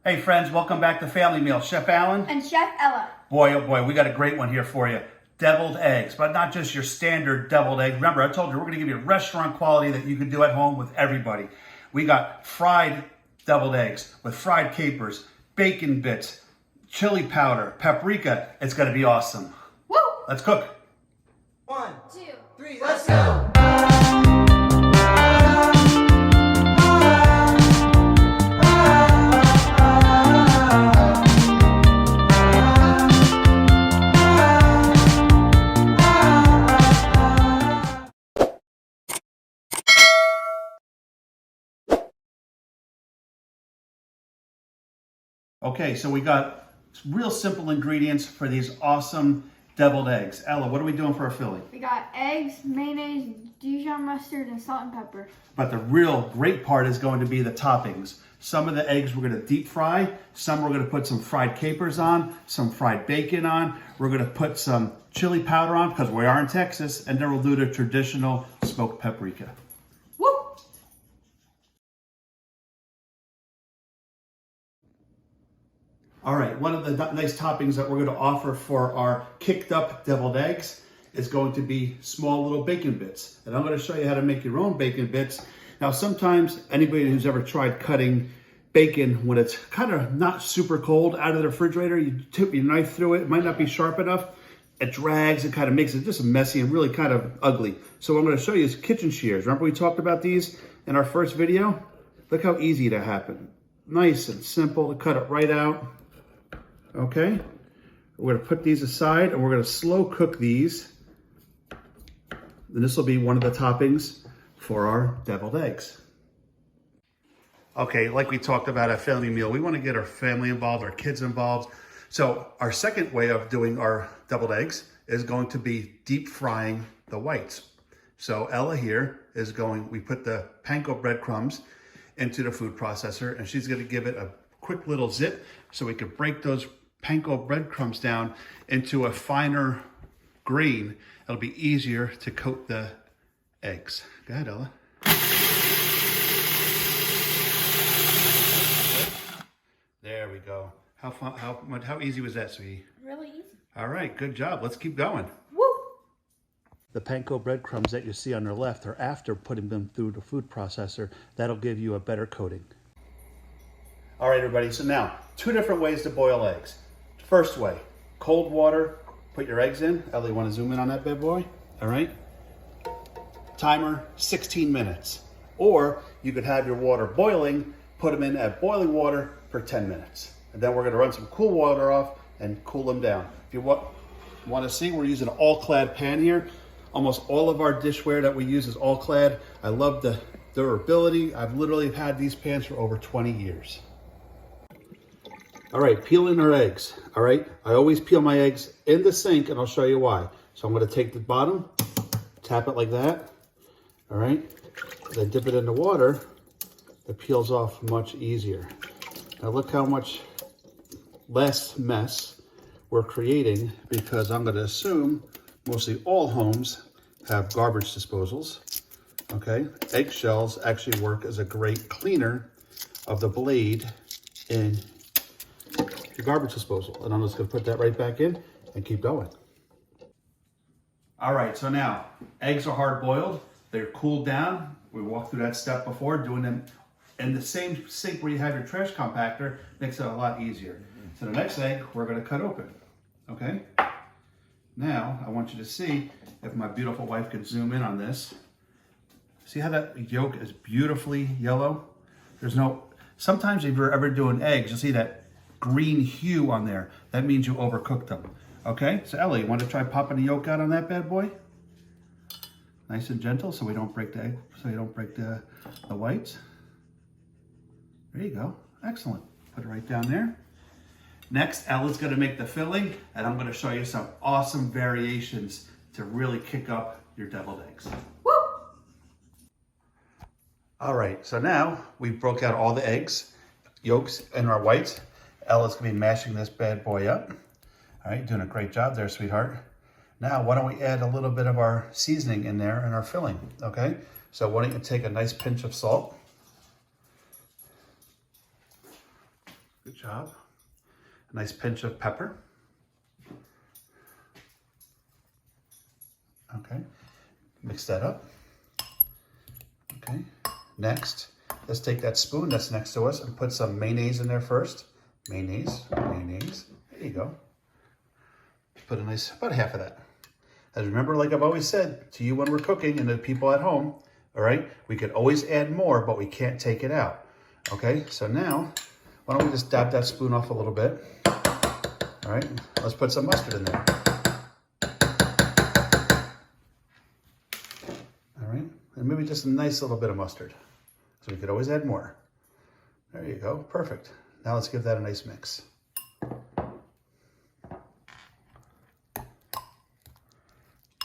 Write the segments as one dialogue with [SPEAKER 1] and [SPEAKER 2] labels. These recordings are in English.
[SPEAKER 1] Hey friends, welcome back to Family Meal. Chef Alan.
[SPEAKER 2] And Chef Ella.
[SPEAKER 1] Boy, oh boy, we got a great one here for you. Deviled eggs, but not just your standard deviled egg. Remember, I told you we're gonna give you restaurant quality that you can do at home with everybody. We got fried deviled eggs with fried capers, bacon bits, chili powder, paprika. It's gonna be awesome.
[SPEAKER 2] Woo!
[SPEAKER 1] Let's cook.
[SPEAKER 3] 1,
[SPEAKER 2] 2,
[SPEAKER 3] 3, let's go!
[SPEAKER 1] Okay, so we got real simple ingredients for these awesome deviled eggs. Ella, what are we doing for our filling?
[SPEAKER 2] We got eggs, mayonnaise, Dijon mustard, and salt and pepper.
[SPEAKER 1] But the real great part is going to be the toppings. Some of the eggs we're going to deep fry. Some we're going to put some fried capers on, some fried bacon on. We're going to put some chili powder on because we are in Texas. And then we'll do the traditional smoked paprika.
[SPEAKER 2] Woo!
[SPEAKER 1] All right, one of the nice toppings that we're going to offer for our kicked up deviled eggs is going to be small little bacon bits. And I'm going to show you how to make your own bacon bits. Now, sometimes anybody who's ever tried cutting bacon when it's kind of not super cold out of the refrigerator, you tip your knife through it, it might not be sharp enough. It drags and kind of makes it just messy and really kind of ugly. So what I'm going to show you is kitchen shears. Remember we talked about these in our first video? Look how easy to happen. Nice and simple to cut it right out. Okay, we're going to put these aside and we're going to slow cook these. And this will be one of the toppings for our deviled eggs. Okay, like we talked about at Family Meal, we want to get our family involved, our kids involved. So our second way of doing our deviled eggs is going to be deep frying the whites. So Ella here is we put the panko breadcrumbs into the food processor and she's going to give it a quick little zip so we can break those panko breadcrumbs down into a finer grain. It'll be easier to coat the eggs. Go ahead, Ella. There we go. How easy was that, sweetie?
[SPEAKER 2] Really easy.
[SPEAKER 1] All right, good job. Let's keep going.
[SPEAKER 2] Woo!
[SPEAKER 1] The panko breadcrumbs that you see on the left are after putting them through the food processor. That'll give you a better coating. All right, everybody, so now, 2 different ways to boil eggs. First way, cold water, put your eggs in. Ellie, you want to zoom in on that bad boy? All right. Timer, 16 minutes. Or you could have your water boiling, put them in at boiling water for 10 minutes. And then we're going to run some cool water off and cool them down. If you want to see, we're using an all-clad pan here. Almost all of our dishware that we use is all-clad. I love the durability. I've literally had these pans for over 20 years. All right, peeling our eggs. All right, I always peel my eggs in the sink and I'll show you why. So I'm going to take the bottom, tap it like that. All right, then dip it in the water. It peels off much easier. Now look how much less mess we're creating because I'm going to assume mostly all homes have garbage disposals. Okay, eggshells actually work as a great cleaner of the blade in your garbage disposal. And I'm just going to put that right back in and keep going. All right, so now eggs are hard boiled. They're cooled down. We walked through that step before. Doing them in the same sink where you have your trash compactor makes it a lot easier. So the next egg we're going to cut open. Okay. Now I want you to see if my beautiful wife could zoom in on this. See how that yolk is beautifully yellow? Sometimes if you're ever doing eggs, you'll see that green hue on there. That means you overcooked them. Okay, so Ellie, you want to try popping the yolk out on that bad boy? Nice and gentle so we don't break the egg, so you don't break the whites. There you go, excellent. Put it right down there. Next, Ella's gonna make the filling and I'm gonna show you some awesome variations to really kick up your deviled eggs.
[SPEAKER 2] Woo!
[SPEAKER 1] All right, so now we broke out all the eggs, yolks, and our whites. Ella's gonna be mashing this bad boy up. All right, doing a great job there, sweetheart. Now, why don't we add a little bit of our seasoning in there in our filling, okay? So why don't you take a nice pinch of salt. Good job. A nice pinch of pepper. Okay, mix that up. Okay, next, let's take that spoon that's next to us and put some mayonnaise in there first. Mayonnaise, mayonnaise, there you go. Put a nice, about half of that. As remember, like I've always said to you when we're cooking and the people at home, all right, we could always add more, but we can't take it out. Okay, so now, why don't we just dab that spoon off a little bit? All right, let's put some mustard in there. All right, and maybe just a nice little bit of mustard. So we could always add more. There you go, perfect. Now let's give that a nice mix.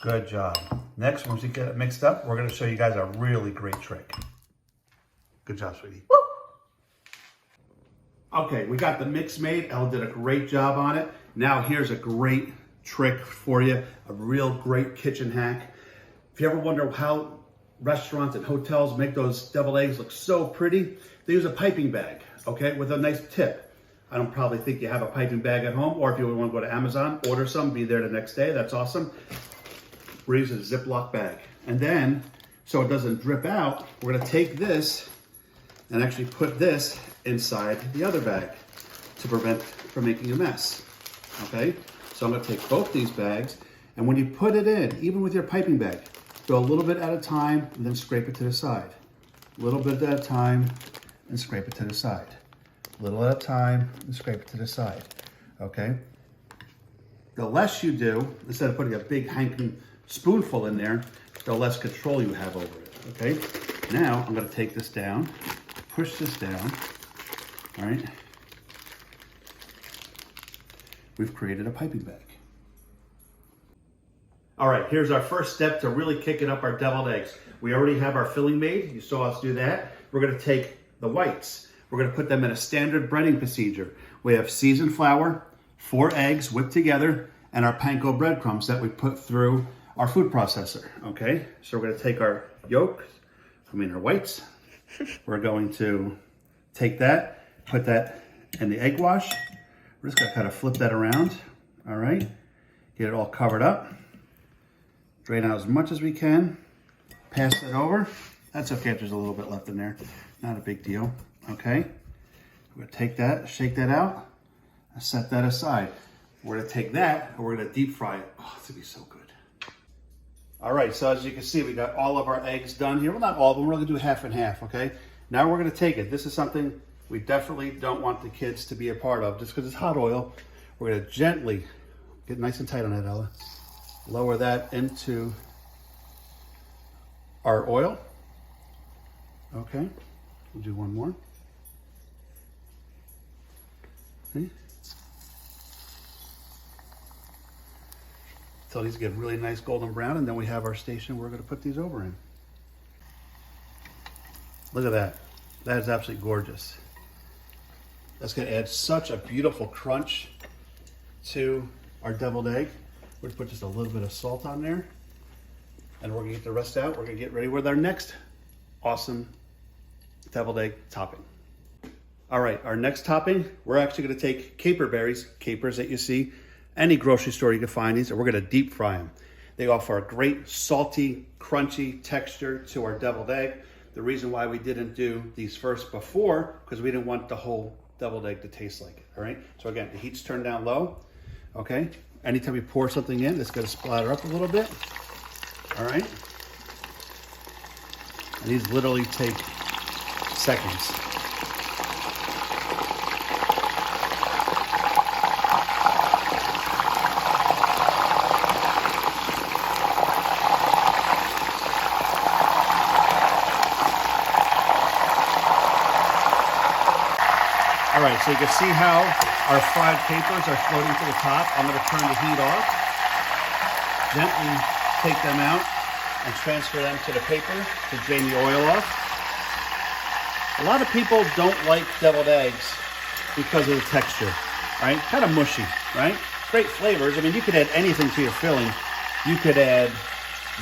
[SPEAKER 1] Good job. Next, once you get it mixed up, we're gonna show you guys a really great trick. Good job, sweetie. Woo! Okay, we got the mix made. Elle did a great job on it. Now here's a great trick for you, a real great kitchen hack. If you ever wonder how restaurants and hotels make those deviled eggs look so pretty, they use a piping bag, okay, with a nice tip. I don't probably think you have a piping bag at home, or if you want to go to Amazon, order some, be there the next day, that's awesome. We're using a Ziploc bag. And then, so it doesn't drip out, we're gonna take this and actually put this inside the other bag to prevent from making a mess, okay? So I'm gonna take both these bags, and when you put it in, even with your piping bag, go a little bit at a time and then scrape it to the side. A little bit at a time and scrape it to the side. A little at a time and scrape it to the side, okay? The less you do, instead of putting a big hanking spoonful in there, the less control you have over it, okay? Now I'm gonna take this down, push this down, all right? We've created a piping bag. All right, here's our first step to really kicking up our deviled eggs. We already have our filling made. You saw us do that. We're gonna take the whites. We're gonna put them in a standard breading procedure. We have seasoned flour, 4 eggs whipped together, and our panko breadcrumbs that we put through our food processor, okay? So we're gonna take our yolks, our whites. We're going to take that, put that in the egg wash. We're just gonna kind of flip that around, all right? Get it all covered up. Drain out as much as we can. Pass it over. That's okay if there's a little bit left in there. Not a big deal, okay? We're gonna take that, shake that out, and set that aside. We're gonna take that and we're gonna deep fry it. Oh, it's gonna be so good. All right, so as you can see, we got all of our eggs done here. Well, not all of them, we're gonna do half and half, okay? Now we're gonna take it. This is something we definitely don't want the kids to be a part of just because it's hot oil. We're gonna gently, get nice and tight on that, Ella. Lower that into our oil. Okay, we'll do one more. See? Until these get really nice golden brown, and then we have our station we're gonna put these over in. Look at that. That is absolutely gorgeous. That's gonna add such a beautiful crunch to our deviled egg. We're gonna put just a little bit of salt on there, and we're gonna get the rest out. We're gonna get ready with our next awesome deviled egg topping. All right, our next topping, we're actually gonna take caper berries, capers that you see, any grocery store you can find these, and we're gonna deep fry them. They offer a great salty, crunchy texture to our deviled egg. The reason why we didn't do these first before, because we didn't want the whole deviled egg to taste like it, all right? So again, the heat's turned down low, okay? Anytime you pour something in, it's gonna splatter up a little bit, all right? And these literally take seconds. All right, so you can see how our fried capers are floating to the top. I'm gonna turn the heat off, gently take them out and transfer them to the paper to drain the oil off. A lot of people don't like deviled eggs because of the texture, right? Kind of mushy, right? Great flavors. I mean, you could add anything to your filling. You could add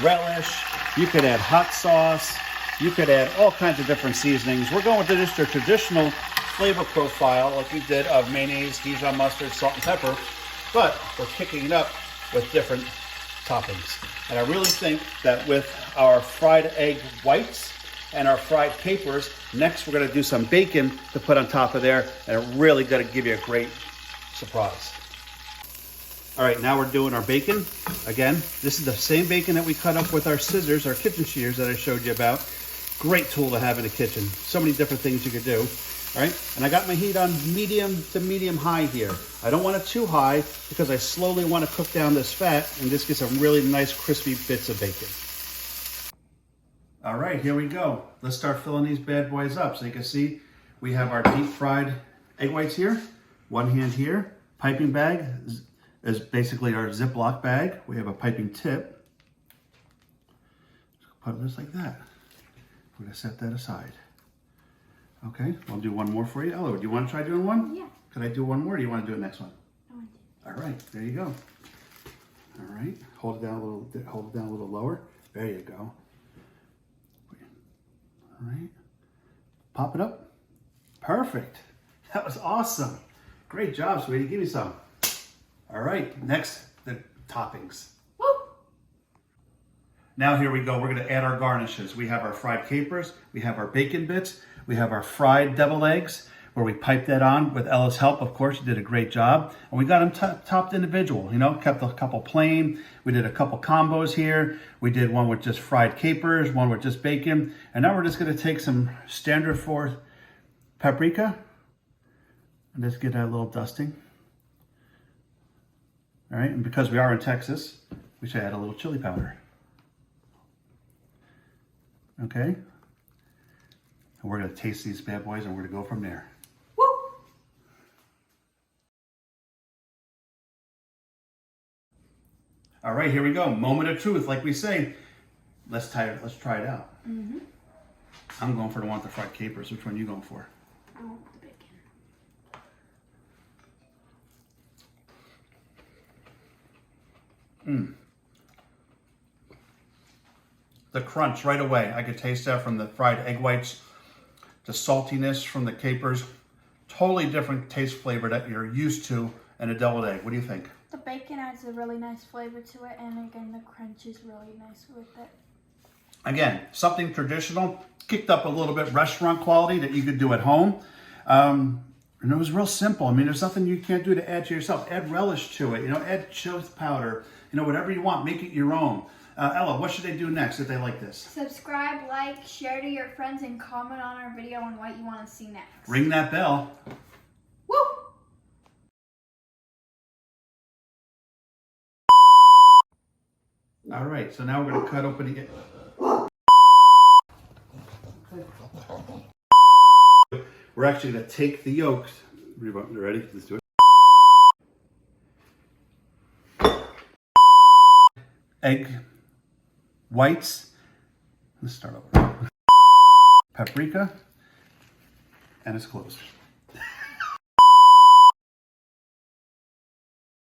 [SPEAKER 1] relish, you could add hot sauce, you could add all kinds of different seasonings. We're going with just a traditional flavor profile like we did of mayonnaise, Dijon mustard, salt and pepper, but we're kicking it up with different toppings. And I really think that with our fried egg whites and our fried capers, next we're gonna do some bacon to put on top of there, and it really gonna give you a great surprise. All right, now we're doing our bacon. Again, this is the same bacon that we cut up with our scissors, our kitchen shears that I showed you about. Great tool to have in the kitchen. So many different things you could do. All right, and I got my heat on medium to medium high here. I don't want it too high because I slowly want to cook down this fat and just get some really nice crispy bits of bacon. All right, here we go. Let's start filling these bad boys up. So you can see we have our deep fried egg whites here. One hand here. Piping bag is basically our Ziploc bag. We have a piping tip. Put it just like that. We're gonna set that aside. Okay, I'll do one more for you. Ella, do you want to try doing one?
[SPEAKER 2] Yeah.
[SPEAKER 1] Could I do one more, or do you want to do the next one?
[SPEAKER 2] I want to.
[SPEAKER 1] All right, there you go. All right, hold it down a little lower. There you go. All right, pop it up. Perfect. That was awesome. Great job, sweetie. Give me some. All right, next, the toppings.
[SPEAKER 2] Woo!
[SPEAKER 1] Now here we go. We're going to add our garnishes. We have our fried capers. We have our bacon bits. We have our fried deviled eggs, where we piped that on with Ella's help. Of course, she did a great job. And we got them topped individual, you know, kept a couple plain. We did a couple combos here. We did one with just fried capers, one with just bacon. And now we're just going to take some standard force paprika and just get a little dusting. All right, and because we are in Texas, we should add a little chili powder. Okay, and we're gonna taste these bad boys and we're gonna go from there.
[SPEAKER 2] Woo!
[SPEAKER 1] All right, here we go. Moment of truth, like we say. Let's try it out.
[SPEAKER 2] Mm-hmm.
[SPEAKER 1] I'm going for the one with the fried capers. Which one are you going for?
[SPEAKER 2] I want the bacon.
[SPEAKER 1] The crunch right away. I could taste that from the fried egg whites. The saltiness from the capers. Totally different taste flavor that you're used to in a deviled egg. What do you think?
[SPEAKER 2] The bacon adds a really nice flavor to it, and again, the crunch is really nice with it.
[SPEAKER 1] Again, something traditional, kicked up a little bit restaurant quality that you could do at home. And it was real simple. I mean, there's nothing you can't do to add to yourself. Add relish to it, you know, add chili powder, you know, whatever you want, make it your own. Ella, what should they do next if they like this?
[SPEAKER 2] Subscribe, like, share to your friends, and comment on our video on what you want to see next.
[SPEAKER 1] Ring that bell.
[SPEAKER 2] Woo!
[SPEAKER 1] All right, so now we're going to cut open the... We're actually going to take the yolks. You ready? Let's do it. Egg whites. Let's start over. Paprika. And it's closed.